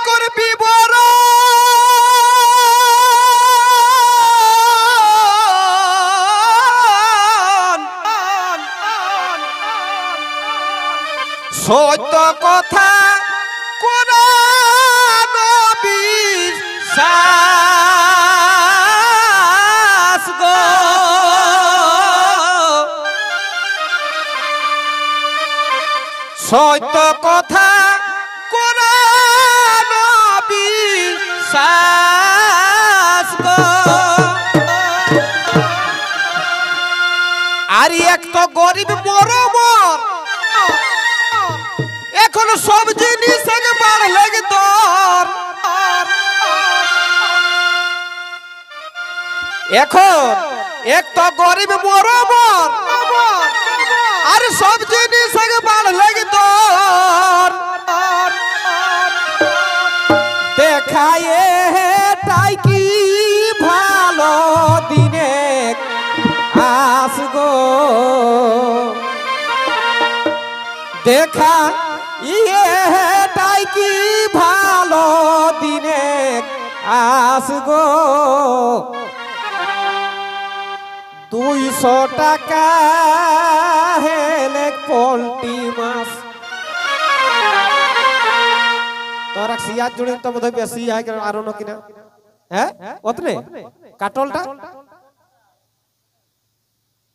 করবি বড় সত্য কথা কোরআন বিশ্বাস গো সত্য কথা কোরআন বিশ্বাস গো আর এক তো গরিব মরমর এখন সব জিনিস একবার লাগে তোর এখন এক তো গরিব মরমর আর সব জিনিস একবার লাগে তোর দেখায় তাই কি ভালো দিনে আসগো দেখা ইয়েটাই কি ভালো দিনে আসগো 200 টাকা হেলে পোল্ট্রি মাছ তোরা সিয়া জুড়ে তো বোধহয় বেশি হয় আর না কিনা হ্যাঁ অতনে কাটলটা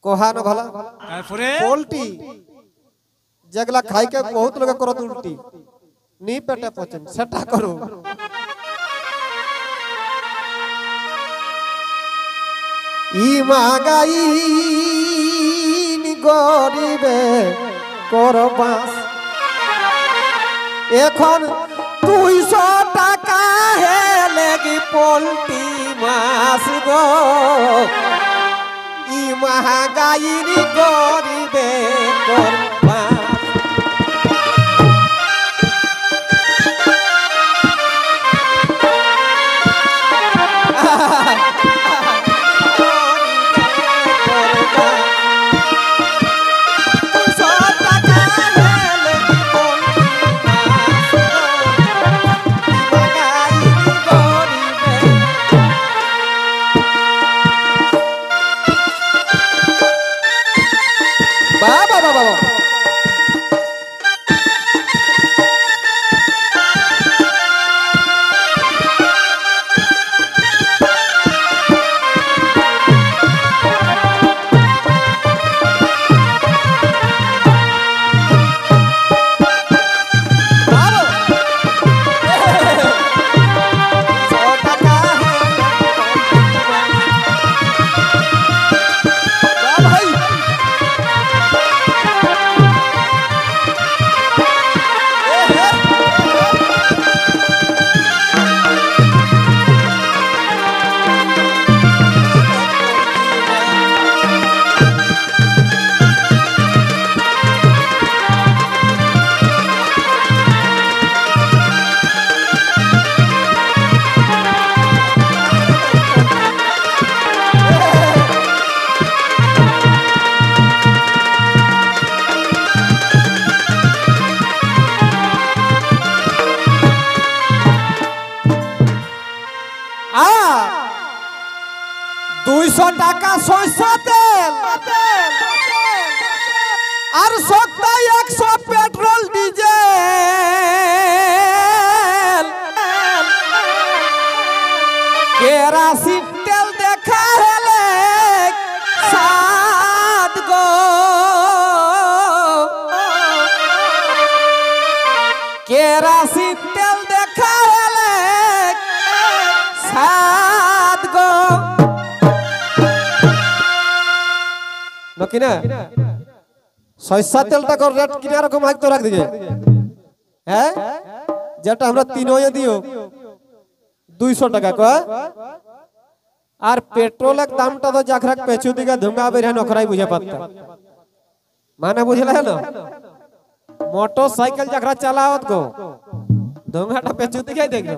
কোহানো ভালো পোল্ট্রি যেগুলা খাই के बहुत लोग करत उल्टी नी पेटे पचन सेटा करो ই মাগাই গরিবে করবাস এখন 200 টাকা হেলে কি পোল্ট্রি মাছ গো ই মাগাই গরিবে করবাস টাকা সরষা তেল আর সপ্তাহে 100 পেট্রোল ডিজেল কেরাসিন তেল দেখা হলে সাত গো কেরাসিন তেল দেখা হলে সাত গো নকিনা সরষা তেলটা কর রেট কিনা রকম হাইক তো রাখ দিকে হ্যাঁ যেটা আমরা তিনয়ে দিও 200 টাকা কো আর পেট্রোলের দামটা তো জাখরাক পেছু দিকে ধুঙ্গা বের নখরাই বুঝে পাতা মানে বুঝলা হলো মোটরসাইকেল জাখরা চালাওত গো ধুঙ্গাটা পেছু দিকে দেখো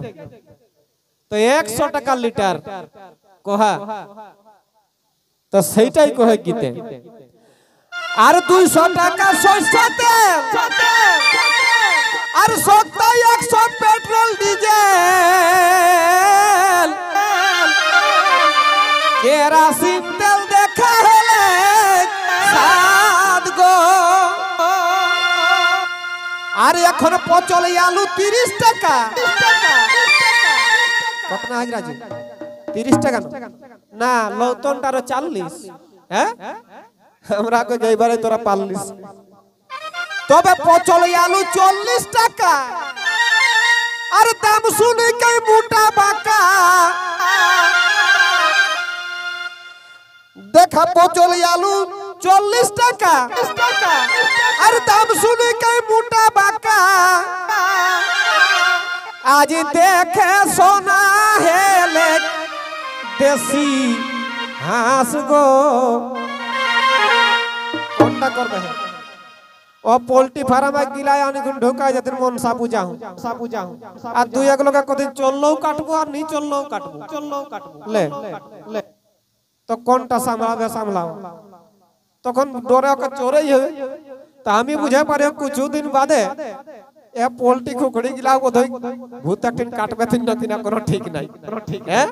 তো 100 টাকা লিটার কোহা তো সেইটাই কহে গীতে আর 200 টাকা সরষা তেল আর সপ্তাহে 100 পেট্রোল ডিজেল আর এখন পচল আলু 30 টাকা। কত না হাজরা জি 30 টাকা না লৌতনটার 40। হ্যাঁ আমরা কই এইবারে তোরা পারলিস। তবে পচল আলু 40 টাকা। আর দাম শুনে কে মোটা বাঁকা দেখা পচল আলু 40 টাকা। আর দাম শুনে কে মোটা বাঁকা আজ দেখে সোনা হেলে দেশি হাঁস গো। কোনটা করবে ও পোল্ট্রি ফার্মে গিলায় অনেকক্ষণ ঢোকায় যাতে মন সাপু যাও আর দুই এক লোক কদিন চললেও কাটবো আর নি চললেও কাটবো লে তো কোনটা সামলাবে সামলাও। তখন ডরে ওকে চোরেই হবে। তা আমি বুঝে পারি কিছুদিন বাদে এ পোল্ট্রি খুকড়ি গিলা বোধহয় ভূত একদিন কাটবে তিন না কোনো ঠিক নাই। হ্যাঁ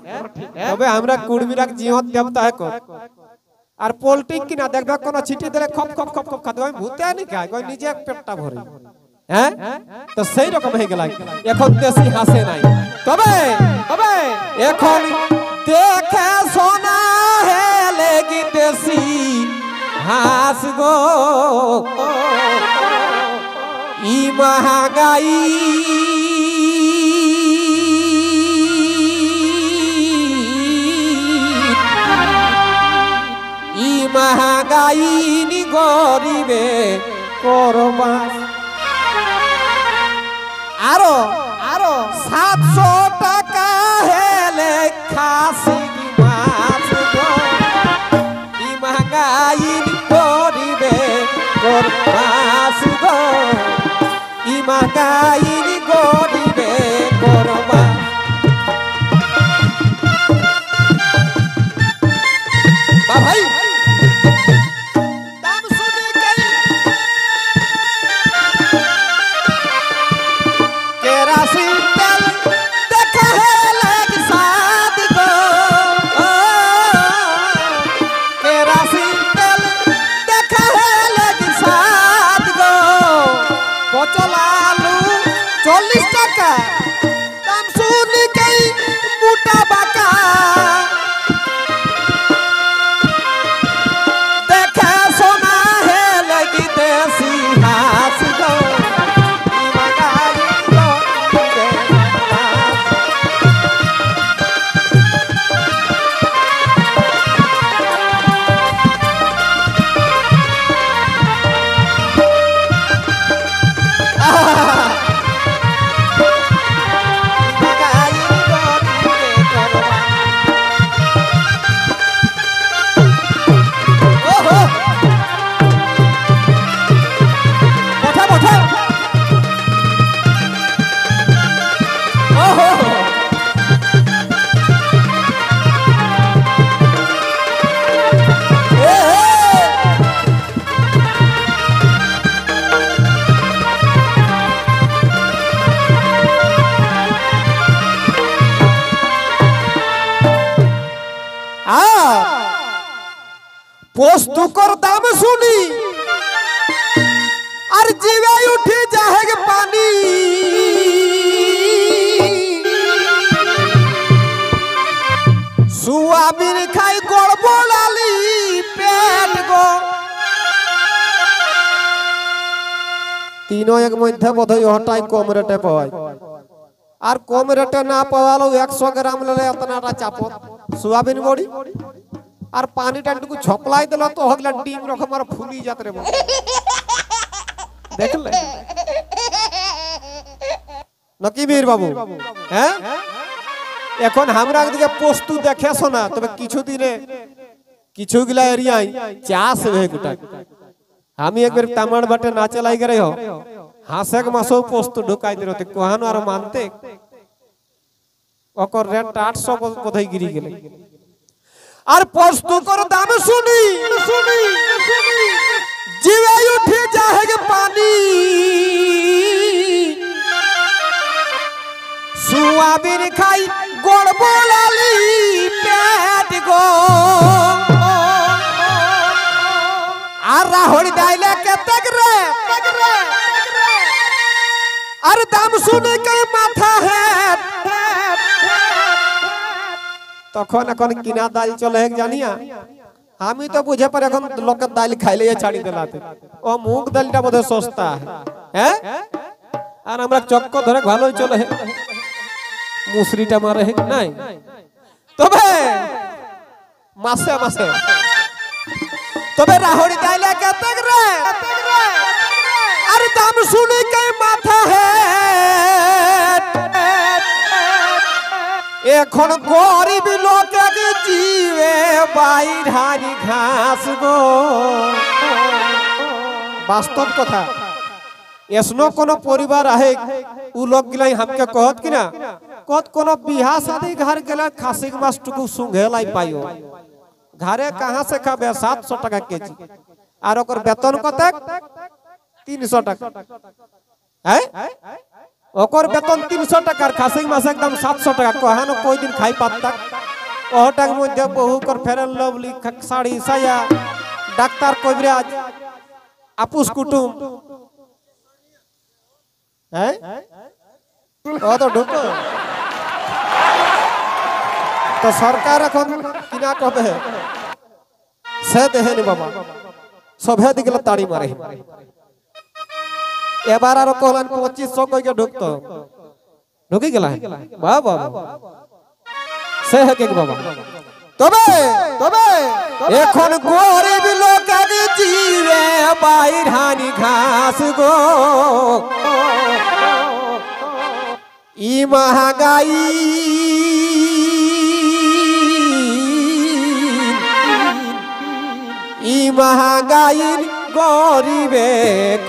তবে আমরা কুড়মিরাক জিয়ত দেবতা এক আর পোল্ট্রি কিনা দেখবে কোনো ছিটি দিলে খপ খপ খপ খপ খাতে ভূতে আনি খায় কই নিজে পেটটা ভরে। হ্যাঁ তো সেই রকম হয়ে গেল এখন দেশি হাসে নাই। তবে এখন দেখে সোনা হেলে কি দেশি হাঁস গো। ই মহাগাই মহাগাইনি গরিবে করবা আরো 700 টাকা হেলে খাসি মাছ গো। ই মহাগাইনি গরিবে করবা গো। ই মহাগাইনি গরিবে করবা। ভাই পোস্তুকর দাম শুনি আর জিবে উঠে যাহেগ পানি। সুয়াবিন খাই গড়বড়ালি পেট গো। তিনও এক মধ্যে বোধহয় ওটাই কম রেটে পাওয়ায়। আর কম রেটে না পাওয়ালেও 100 গ্রাম লেলে এতনাটা চাপত সোয়াবিন বড়ি আর পানিটা একটু ঝপলাই দিল তো হগলা ডিম রকম আর ফুলি যাত রে দেখলে নাকি বীর বাবু। হ্যাঁ এখন আমরা একদিকে পোস্তু দেখেছো না তবে কিছুদিনে কিছুগুলা এরিয়ায় চাষ হয়ে গোটা। আমি একবার তামার বাটে নাচে লাই গেলে হাঁসেক মাসও পোস্তু ঢুকাই দিল কোহানো আর মানতে ওকর রেট 800 বোধহয় গিরি গেলে। আর পোস্তুকর দাম শুনি জিবে উঠে যাহেগ পানি। সুয়াবিন খাই গড়বড়ালি পেট গো। আর রাহড়ি দাইলে কেতেক রে শুনে কে মাথা হেট তখন এখন কিনা ডাল চলে জানিয়া আমি তো বুঝে পারি এখন লোকের ডাল খাইলে ছাড়ি দিলাতে ও মুগ ডালটা বোধহয় সস্তা হ্যাঁ আর আমরা চক্ক ধরে ভালোই চলে মুসরিটা মারে নাই তবে মাসে মাসে তবে রাহড়ি ডাইলে কত রে আর দাম শুনে কে মাথা হেট এখন গরিব লোকে জিবে বাইরানি ঘাস গো বাস্তব কথা এসনো কোন পরিবার আহে उ लोग गिलाई हमके कहत कि ना कहत कोनो बियाह शादी घर गेला खासी के मास टुकु सुंघे लाई पायो घरे कहां से खाबे 700 टका केजी और ओकर वेतन कते 300 टका हैं ओकर वेतन 300 टका खासी के मास एकदम 700 टका कहानो कोई दिन खाई पाता ओहटाक मध्य बहु कर फेरन लवली साड़ी साया डाक्तार कबिराज आपुस कुटुम हैं ओ तो ढुको तो सरकार এখন কিনা কবে সে দেহেনি বাবা সবে দিগলা তাড়ি মারে এবার আর কহলান 2500 কইকে ঢুকতো ঢুকি গেলা বাহ বাহ সে হে কে বাবা তবে তবে এখন গরিব লোক আগে জিবে বাইরানি ঘাস গো ই महंगाई ই महंगाई गरीबे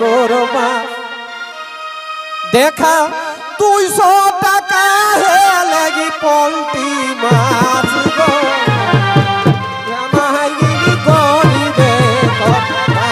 कोरबा देखा 200 টাকা হে লাগি পোল্ট্রি মাছ গো महंगाई गरीबे कोरबा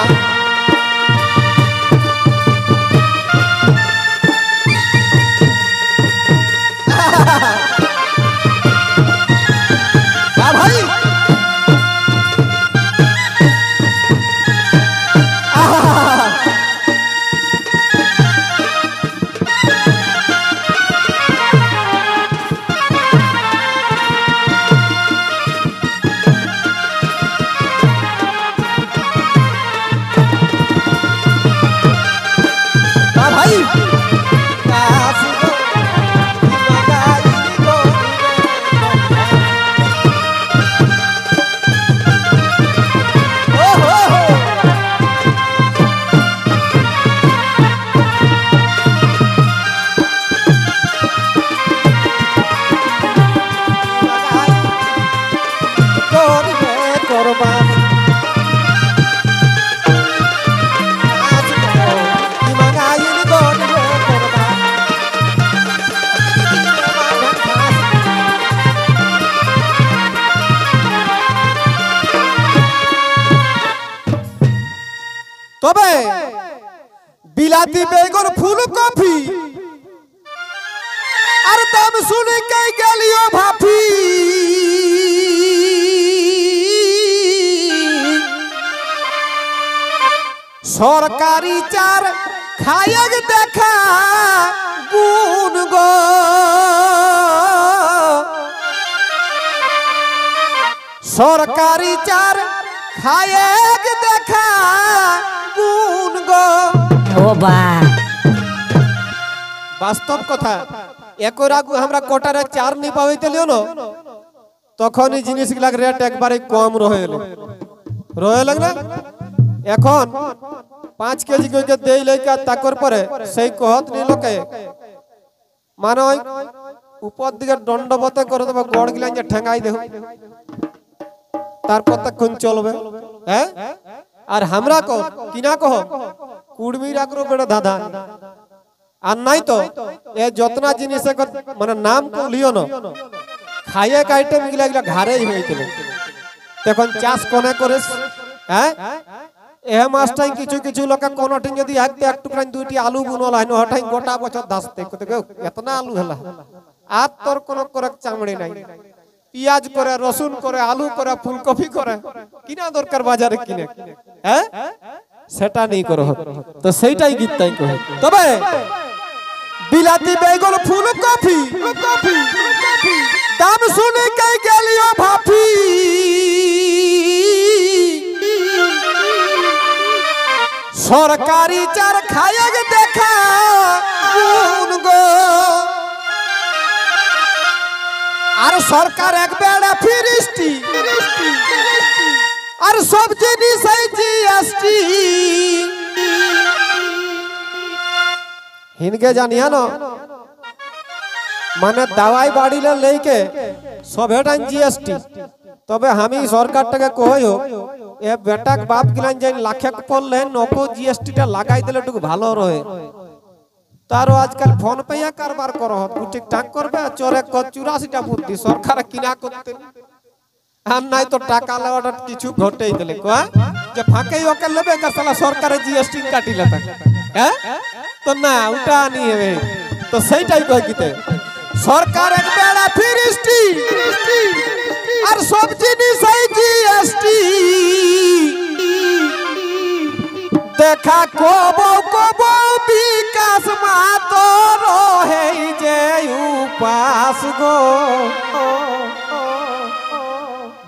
তবে বিলাতি বেগুন ফুলকপি আর দাম শুনে কে গেলিও ভাফি সরকারি চার খায়ক দেখা গুণ গো সরকারি চার খায়ক দেখা গুণ গো ও বা বাস্তব কথা একর আগু আমরা কোটারে চার নি পাইতে লিও না তখন এই জিনিস গুলা রেট একবারে কম রহে না এখন 5 কেজি কইকে দেই লইকা তাকর পরে সেই কহত নি লোকে মানে উপর দিকে দণ্ডবতে করে দেব গড় গিলা যে ঠেঙ্গাই দেহ তারপর তখন চলবে হ্যাঁ আর আমরা কো কিনা কহ কুড়মি রাখরো বেড়া দাদা আর নাই তো এ যতনা জিনিস মানে নাম তো লিও না খাইয়ে আইটেম গিলা গিলা ঘারেই হইছিল তখন চাষ কোনে করে হ্যাঁ এ মাছটাই কিছু কিছু লোকে কোনটি যদি এক টুকরান দুইটি আলু বুনল হয় হঠাই গোটা বছর দাসতে এতনা আলু হলা আর তোর কোন করে চামড়ি নাই পিয়াজ করে রসুন করে আলু করে ফুলকপি করে কিনা দরকার বাজারে কিনে হ্যাঁ সেটা নেই করো তো সেইটাই গীত তাই কহে তবে বিলাতি বেগুন ফুলকপি দাম শুনে কে গেলিও ভাফি সরকারি চার খাইয়ে দেখা গো আর সরকার এক বেড়া ফিরিস্টি আর সব জিনিস জিএসটি হিনকে জানিয়া না মানে দাওয়াই বাড়িলে লেকে সবেটাই জিএসটি তবে আমি সরকারটাকে কইও এ বেটাক বাপ গিলান যাই লাখে পড়লে নকো জিএসটিটা লাগাই দিলে একটু ভালো রহে তারও আজকাল ফোন পেয়া কারবার করো ঠিকঠাক করবে চোরে 84টা বুদ্ধি সরকার কিনা করতে আর নাই তো টাকা লেওয়াটা কিছু ঘটেই দিলে কয় যে ফাঁকেই ওকে লেবে কাছালা সরকারে জিএসটি কাটিলে থাকে হ্যাঁ তো না ওটা নিয়ে হবে তো সেইটাই কয় কিতে সরকার এক বেড়া ফিরিস্টি আর সব জিনিস জিএসটি দেখা কব কব বিকাশ মাতো রহে যে উপাস গো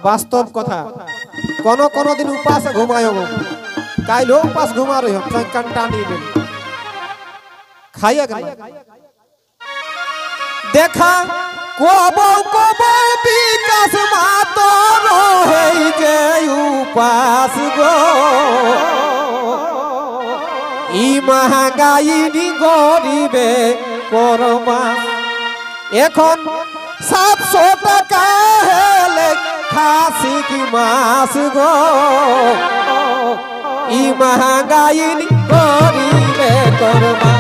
বাস্তব কথা কোন দিন উপাসে ঘুমায় গো কাইলো উপাস ঘুমা রহি কান্টা নিয়ে খাইয়া গেল দেখা কব কব বিকাশ মাতো রহে যে উপাস গো ই মহাগাইনি গরিবে করমা এখন 700 টাকা হেলে খাসি কি মাস গো ই মহাগাইনি গরিবে করমা